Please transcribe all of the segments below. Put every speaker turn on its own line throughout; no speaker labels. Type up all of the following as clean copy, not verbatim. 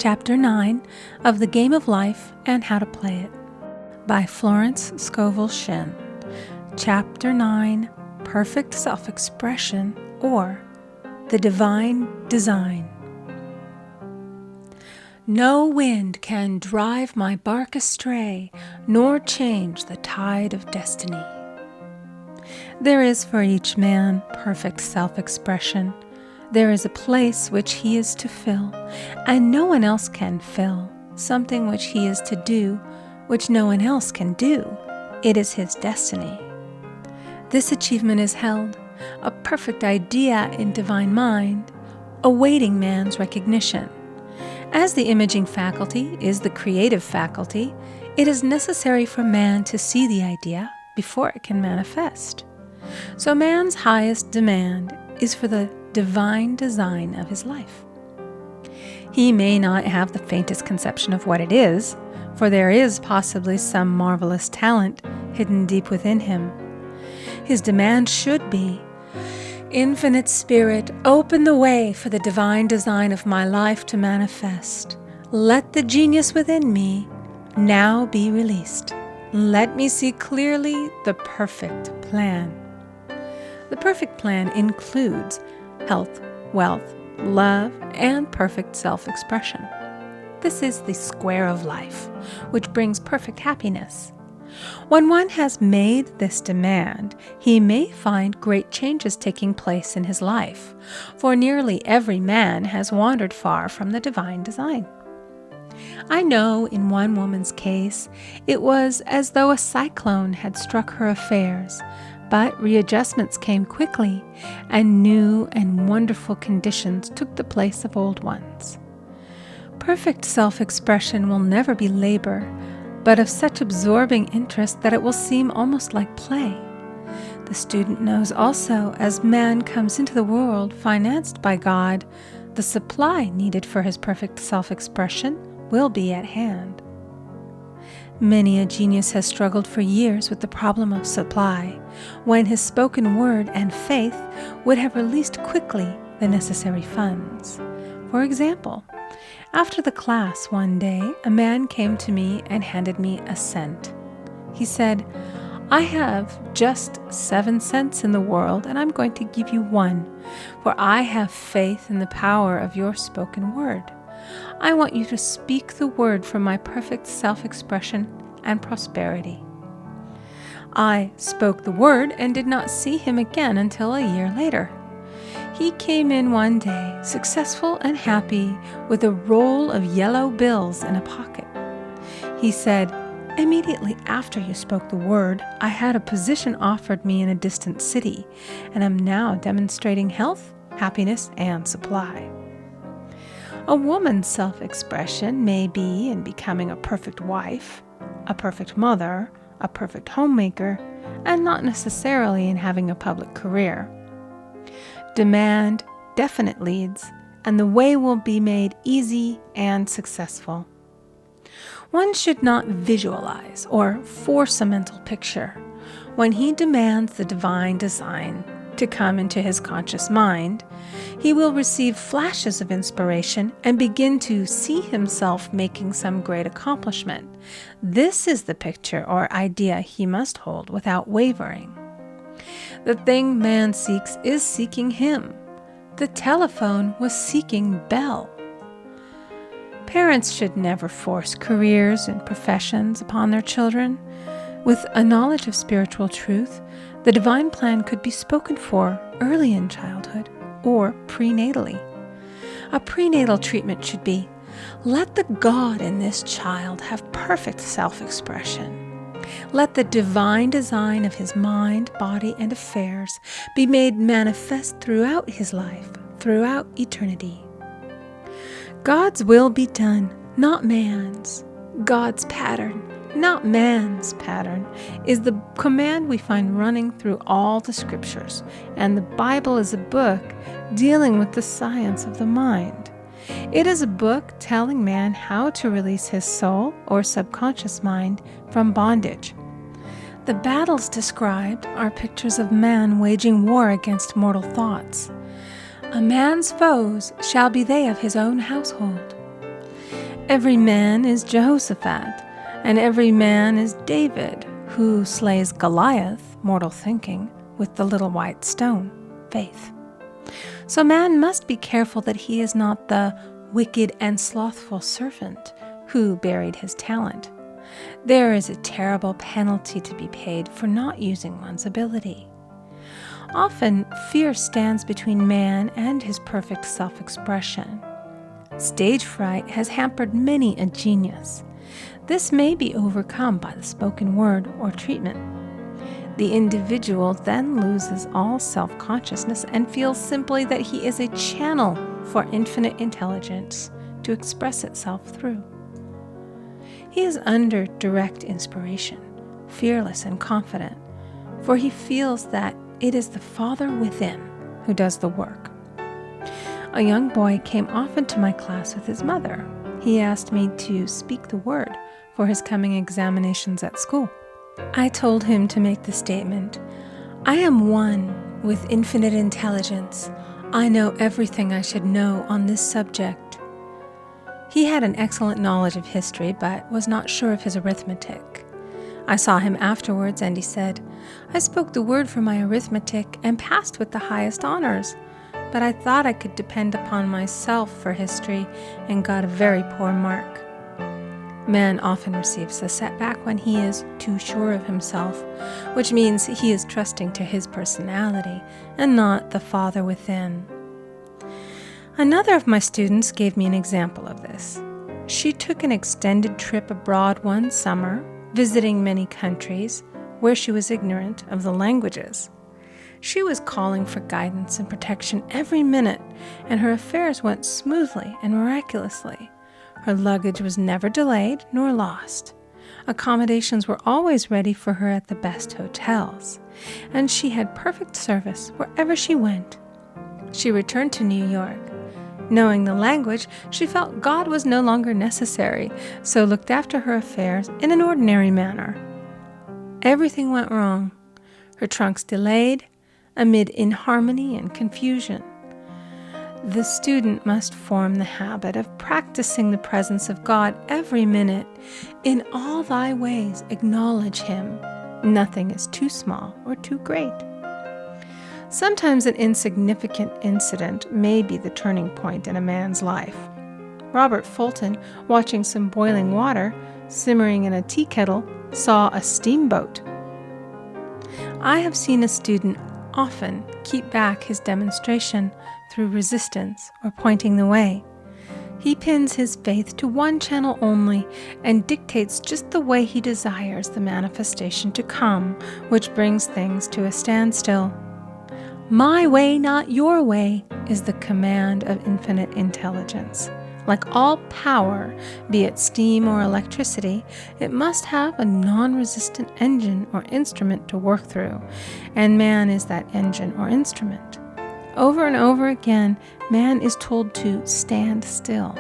Chapter 9 of The Game of Life and How to Play It by Florence Scovel Shinn. Chapter 9, Perfect Self-Expression, or The Divine Design. No wind can drive my bark astray, nor change the tide of destiny. There is for each man perfect self-expression. There is a place which he is to fill, and no one else can fill, something which he is to do, which no one else can do. It is his destiny. This achievement is held, a perfect idea in divine mind, awaiting man's recognition. As the imaging faculty is the creative faculty, it is necessary for man to see the idea before it can manifest. So man's highest demand is for the divine design of his life. He may not have the faintest conception of what it is, for there is possibly some marvelous talent hidden deep within him. His demand should be, Infinite Spirit, open the way for the divine design of my life to manifest. Let the genius within me now be released. Let me see clearly the perfect plan. The perfect plan includes health, wealth, love, and perfect self-expression. This is the square of life, which brings perfect happiness. When one has made this demand, he may find great changes taking place in his life, for nearly every man has wandered far from the divine design. I know in one woman's case, it was as though a cyclone had struck her affairs, but readjustments came quickly, and new and wonderful conditions took the place of old ones. Perfect self-expression will never be labor, but of such absorbing interest that it will seem almost like play. The student knows also, as man comes into the world financed by God, the supply needed for his perfect self-expression will be at hand. Many a genius has struggled for years with the problem of supply, when his spoken word and faith would have released quickly the necessary funds. For example, after the class one day, a man came to me and handed me a cent. He said, "I have just 7 cents in the world, and I'm going to give you 1, for I have faith in the power of your spoken word. I want you to speak the word for my perfect self-expression and prosperity." I spoke the word and did not see him again until a year later. He came in one day, successful and happy, with a roll of yellow bills in a pocket. He said, "Immediately after you spoke the word, I had a position offered me in a distant city, and am now demonstrating health, happiness, and supply." A woman's self-expression may be in becoming a perfect wife, a perfect mother, a perfect homemaker, and not necessarily in having a public career. Demand definite leads, and the way will be made easy and successful. One should not visualize or force a mental picture. When he demands the divine design to come into his conscious mind, he will receive flashes of inspiration and begin to see himself making some great accomplishment. This is the picture or idea he must hold without wavering. The thing man seeks is seeking him. The telephone was seeking Bell. Parents should never force careers and professions upon their children. With a knowledge of spiritual truth, the divine plan could be spoken for early in childhood or prenatally. A prenatal treatment should be, let the God in this child have perfect self-expression. Let the divine design of his mind, body, and affairs be made manifest throughout his life, throughout eternity. God's will be done, not man's. God's pattern, not man's pattern, is the command we find running through all the scriptures, and the Bible is a book dealing with the science of the mind. It is a book telling man how to release his soul or subconscious mind from bondage. The battles described are pictures of man waging war against mortal thoughts. A man's foes shall be they of his own household. Every man is Jehoshaphat, and every man is David, who slays Goliath, mortal thinking, with the little white stone, faith. So man must be careful that he is not the wicked and slothful servant who buried his talent. There is a terrible penalty to be paid for not using one's ability. Often, fear stands between man and his perfect self-expression. Stage fright has hampered many a genius. This may be overcome by the spoken word or treatment. The individual then loses all self-consciousness and feels simply that he is a channel for infinite intelligence to express itself through. He is under direct inspiration, fearless and confident, for he feels that it is the Father within who does the work. A young boy came often to my class with his mother. He asked me to speak the word for his coming examinations at school. I told him to make the statement, "I am one with infinite intelligence. I know everything I should know on this subject." He had an excellent knowledge of history, but was not sure of his arithmetic. I saw him afterwards, and he said, "I spoke the word for my arithmetic and passed with the highest honors, but I thought I could depend upon myself for history and got a very poor mark." Man often receives a setback when he is too sure of himself, which means he is trusting to his personality and not the Father within. Another of my students gave me an example of this. She took an extended trip abroad one summer, visiting many countries where she was ignorant of the languages. She was calling for guidance and protection every minute, and her affairs went smoothly and miraculously. Her luggage was never delayed nor lost. Accommodations were always ready for her at the best hotels, and she had perfect service wherever she went. She returned to New York. Knowing the language, she felt God was no longer necessary, so looked after her affairs in an ordinary manner. Everything went wrong. Her trunks delayed, amid inharmony and confusion. The student must form the habit of practicing the presence of God every minute. In all thy ways acknowledge Him. Nothing is too small or too great. Sometimes an insignificant incident may be the turning point in a man's life. Robert Fulton, watching some boiling water simmering in a tea kettle, saw a steamboat. I have seen a student often keep back his demonstration through resistance or pointing the way. He pins his faith to one channel only and dictates just the way he desires the manifestation to come, which brings things to a standstill. My way, not your way, is the command of infinite intelligence. Like all power, be it steam or electricity, it must have a non-resistant engine or instrument to work through, and man is that engine or instrument. Over and over again, man is told to stand still.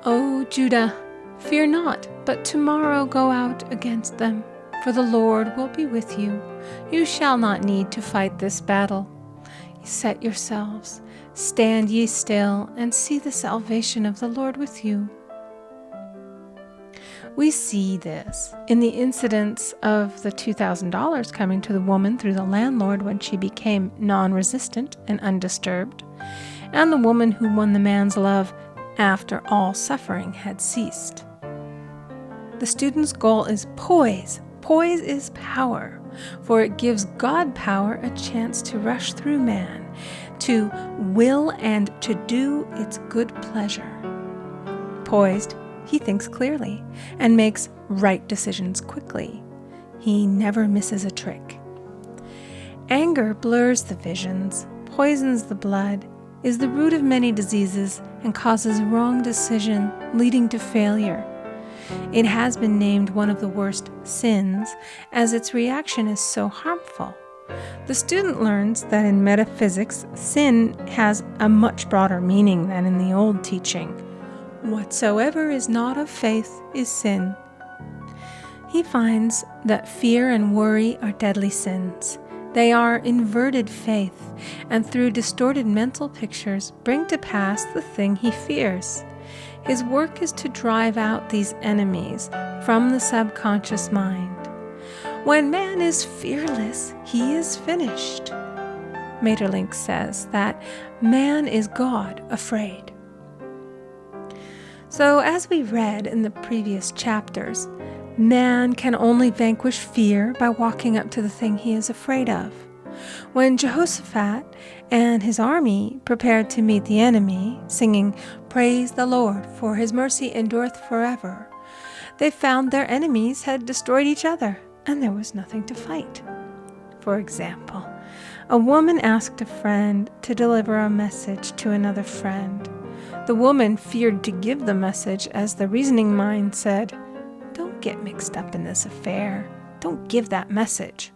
O Judah, fear not, but tomorrow go out against them, for the Lord will be with you. You shall not need to fight this battle. Set yourselves, stand ye still, and see the salvation of the Lord with you. We see this in the incidents of the $2,000 coming to the woman through the landlord when she became non-resistant and undisturbed, and the woman who won the man's love after all suffering had ceased. The student's goal is poise. Poise is power, for it gives God power a chance to rush through man, to will and to do its good pleasure. Poised, he thinks clearly and makes right decisions quickly. He never misses a trick. Anger blurs the visions, poisons the blood, is the root of many diseases, and causes wrong decision, leading to failure. It has been named one of the worst sins, as its reaction is so harmful. The student learns that in metaphysics, sin has a much broader meaning than in the old teaching. Whatsoever is not of faith is sin. He finds that fear and worry are deadly sins. They are inverted faith, and through distorted mental pictures bring to pass the thing he fears. His work is to drive out these enemies from the subconscious mind. When man is fearless, he is finished. Maeterlinck says that man is God afraid. So, as we read in the previous chapters, man can only vanquish fear by walking up to the thing he is afraid of. When Jehoshaphat and his army prepared to meet the enemy, singing, "Praise the Lord, for his mercy endureth forever," they found their enemies had destroyed each other, and there was nothing to fight. For example, a woman asked a friend to deliver a message to another friend. The woman feared to give the message, as the reasoning mind said, "Don't get mixed up in this affair. Don't give that message."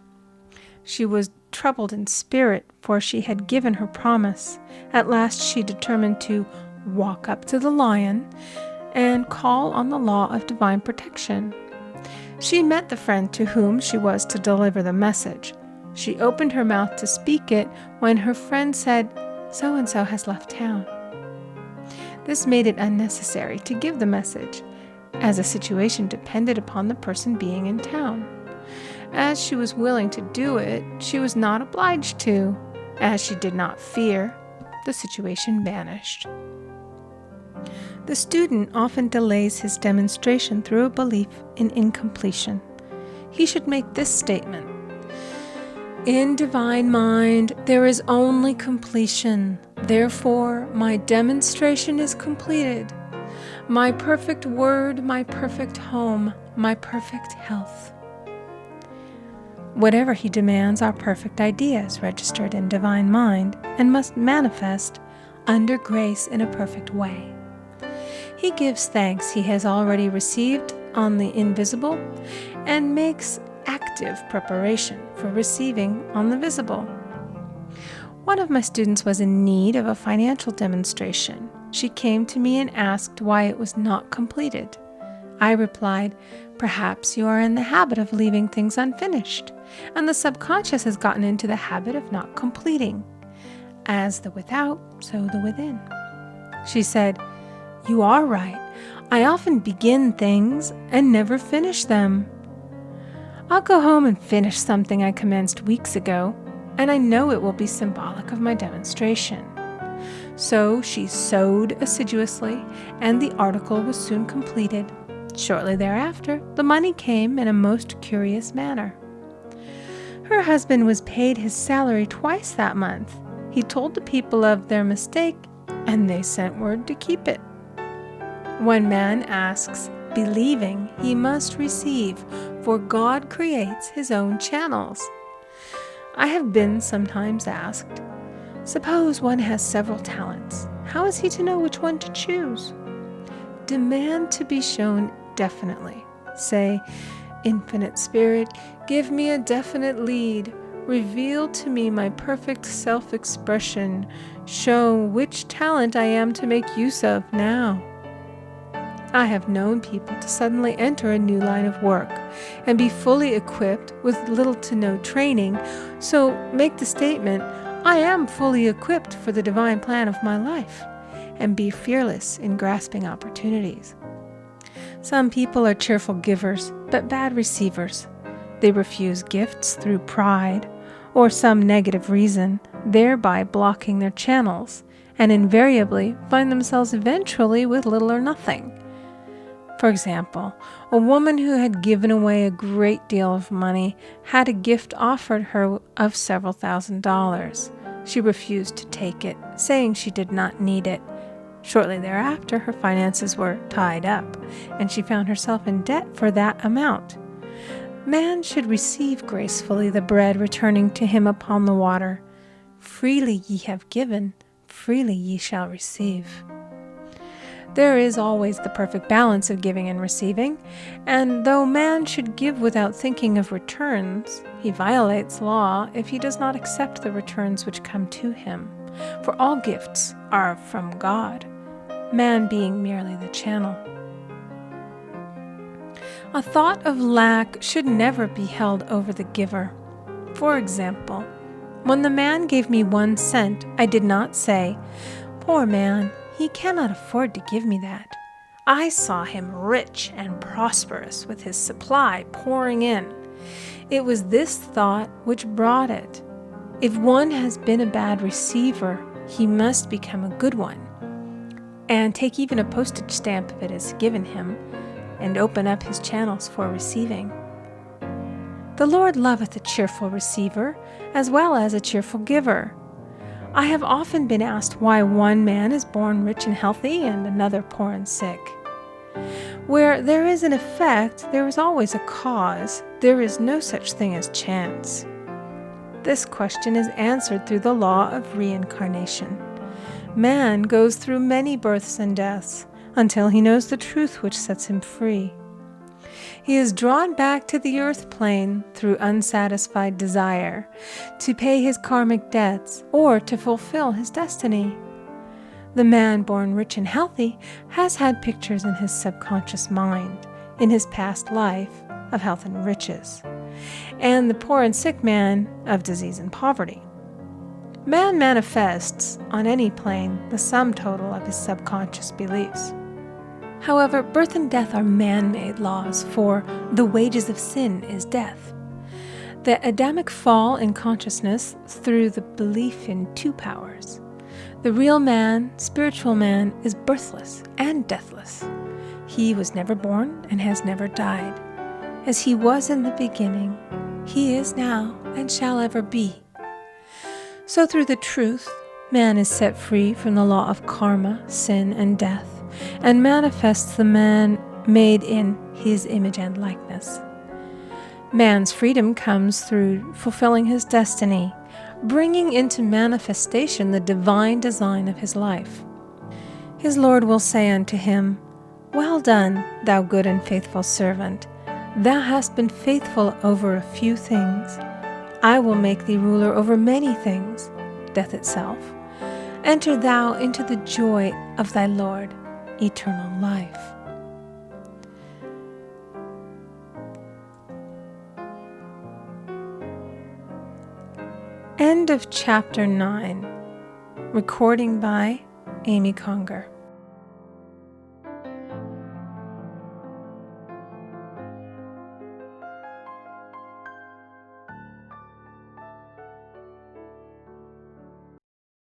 She was troubled in spirit, for she had given her promise. At last she determined to walk up to the lion and call on the law of divine protection. She met the friend to whom she was to deliver the message. She opened her mouth to speak it when her friend said, "So-and-so has left town." This made it unnecessary to give the message, as the situation depended upon the person being in town. As she was willing to do it, she was not obliged to. As she did not fear, the situation vanished. The student often delays his demonstration through a belief in incompletion. He should make this statement: "In divine mind, there is only completion. Therefore, my demonstration is completed. My perfect word, my perfect home, my perfect health." Whatever he demands are perfect ideas registered in divine mind and must manifest under grace in a perfect way. He gives thanks he has already received on the invisible and makes active preparation for receiving on the visible. One of my students was in need of a financial demonstration. She came to me and asked why it was not completed. I replied, "Perhaps you are in the habit of leaving things unfinished, and the subconscious has gotten into the habit of not completing. As the without, so the within." She said, "You are right. I often begin things and never finish them. I'll go home and finish something I commenced weeks ago, and I know it will be symbolic of my demonstration." So she sewed assiduously, and the article was soon completed. Shortly thereafter, the money came in a most curious manner. Her husband was paid his salary twice that month. He told the people of their mistake, and they sent word to keep it. When man asks, believing, he must receive, for God creates his own channels. I have been sometimes asked, suppose one has several talents. How is he to know which one to choose? Demand to be shown definitely. Say, "Infinite Spirit, give me a definite lead. Reveal to me my perfect self-expression. Show which talent I am to make use of now." I have known people to suddenly enter a new line of work and be fully equipped with little to no training, so make the statement, "I am fully equipped for the divine plan of my life," and be fearless in grasping opportunities. Some people are cheerful givers, but bad receivers. They refuse gifts through pride or some negative reason, thereby blocking their channels, and invariably find themselves eventually with little or nothing. For example, a woman who had given away a great deal of money had a gift offered her of several $1,000s. She refused to take it, saying she did not need it. Shortly thereafter, her finances were tied up, and she found herself in debt for that amount. Man should receive gracefully the bread returning to him upon the water. Freely ye have given, freely ye shall receive. There is always the perfect balance of giving and receiving, and though man should give without thinking of returns, he violates law if he does not accept the returns which come to him, for all gifts are from God, man being merely the channel. A thought of lack should never be held over the giver. For example, when the man gave me 1 cent, I did not say, "Poor man, he cannot afford to give me that." I saw him rich and prosperous, with his supply pouring in. It was this thought which brought it. If one has been a bad receiver, he must become a good one, and take even a postage stamp if it is given him, and open up his channels for receiving. The Lord loveth a cheerful receiver, as well as a cheerful giver. I have often been asked why one man is born rich and healthy and another poor and sick. Where there is an effect, there is always a cause. There is no such thing as chance. This question is answered through the law of reincarnation. Man goes through many births and deaths until he knows the truth which sets him free. He is drawn back to the earth plane through unsatisfied desire, to pay his karmic debts or to fulfill his destiny. The man born rich and healthy has had pictures in his subconscious mind, in his past life, of health and riches, and the poor and sick man of disease and poverty. Man manifests, on any plane, the sum total of his subconscious beliefs. However, birth and death are man-made laws, for the wages of sin is death. The Adamic fall in consciousness through the belief in two powers. The real man, spiritual man, is birthless and deathless. He was never born and has never died. As he was in the beginning, he is now and shall ever be. So through the truth, man is set free from the law of karma, sin, and death, and manifests the man made in his image and likeness. Man's freedom comes through fulfilling his destiny, bringing into manifestation the divine design of his life. His Lord will say unto him, "Well done, thou good and faithful servant. Thou hast been faithful over a few things. I will make thee ruler over many things," death itself. "Enter thou into the joy of thy Lord, eternal life." End of Chapter 9. Recording by Amy Conger.